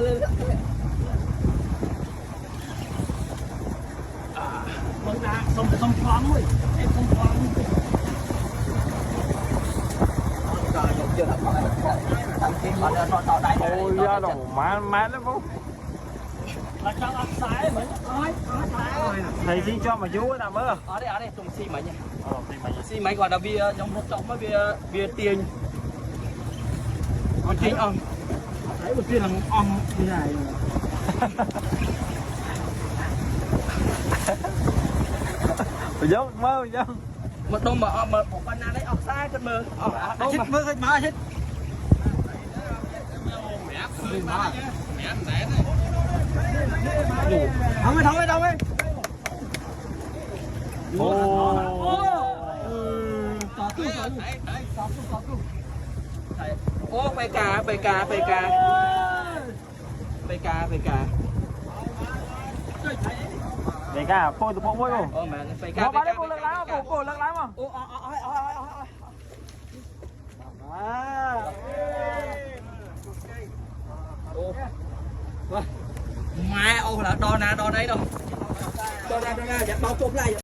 lên mừng đã không thoáng rồi em không thoáng ôi da đồ má lắm không là cho ăn sái mà thầy xin cho mà chú nào mới ở đây trùng xi mày nha thì xi mày gọi là bia trong một trọng mới bia tiền con chính ông thấy một tiên là ông như này giống mơ giống một đông mà một con nào đấy ọc sai cơn mơ chết mơ hết má chết không ấy đâu ấy ô PK để cả phôi từ bộ môi không ô mà PK nó bắt đấy bộ lắc lái mà bộ lắc lái mà ô mẹ ô là đo nè đo đấy đâu đo ra dạ bao chụp lại